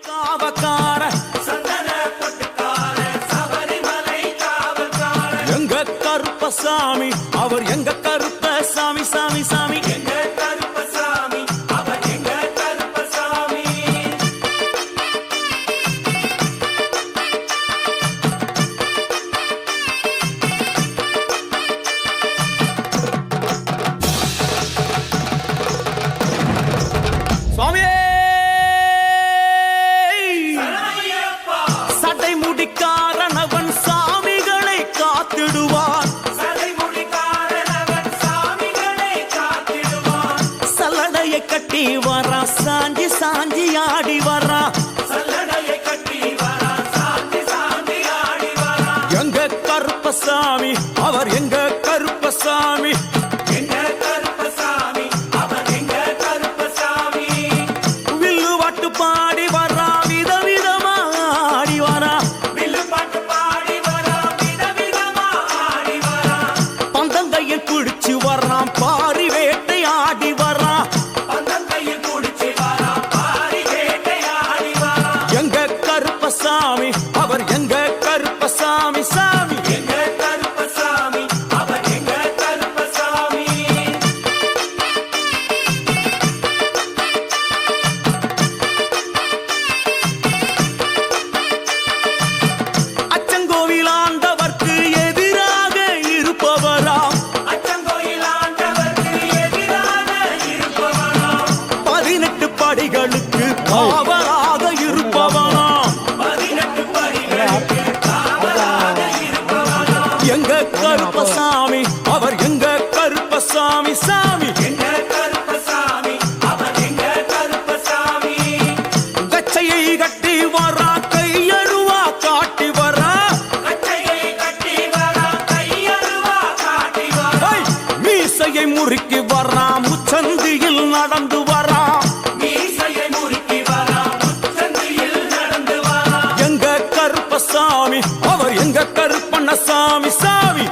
காவக்கார சந்தன பொட்டுக்கார சபரிமலை காவக்கார எங்க கருப்பசாமி அவர் எங்க கருப்பசாமி சாமி சாமி எங்க கருப்பசாமி அவர் எங்க கருப்பசாமி சுவாமி சடைமுடிக்காரனவன் சாமிகளை காத்திடுவான் சல்லடையை கட்டி வரா சாஞ்சி சாஞ்சி ஆடி வரா எங்க கருப்பசாமி அவர் எங்க கருப்பசாமி பாடி வரா விதவிதமா ஆடி வரா பந்தங்கையில் குடிச்சு வர்றான் பாரி வேட்டை ஆடி வரா எங்க கருப்பசாமி அவர் எங்க கருப்பசாமி சாமி எங்க கருப்பசாமி அவர் எங்க கருப்பசாமி அச்சங்கோவிலாண்டவர்க்கு எதிராக இருப்பவராம் 18 படிகளுக்கு காவலாக இருப்பவனாம் எங்க கருப்பசாமி அவர் எங்க கருப்பசாமி சாமி எங்க கருப்பசாமி அவர் எங்க கருப்பசாமி கச்சையை கட்டி வரா கையருவா காட்டி வரா மீசையை முறுக்கி வரா முச்சந்தியில் நடந்து வரா எங்க கருப்பசாமி அவர் எங்க கருப்பண்ணசாமி சாமி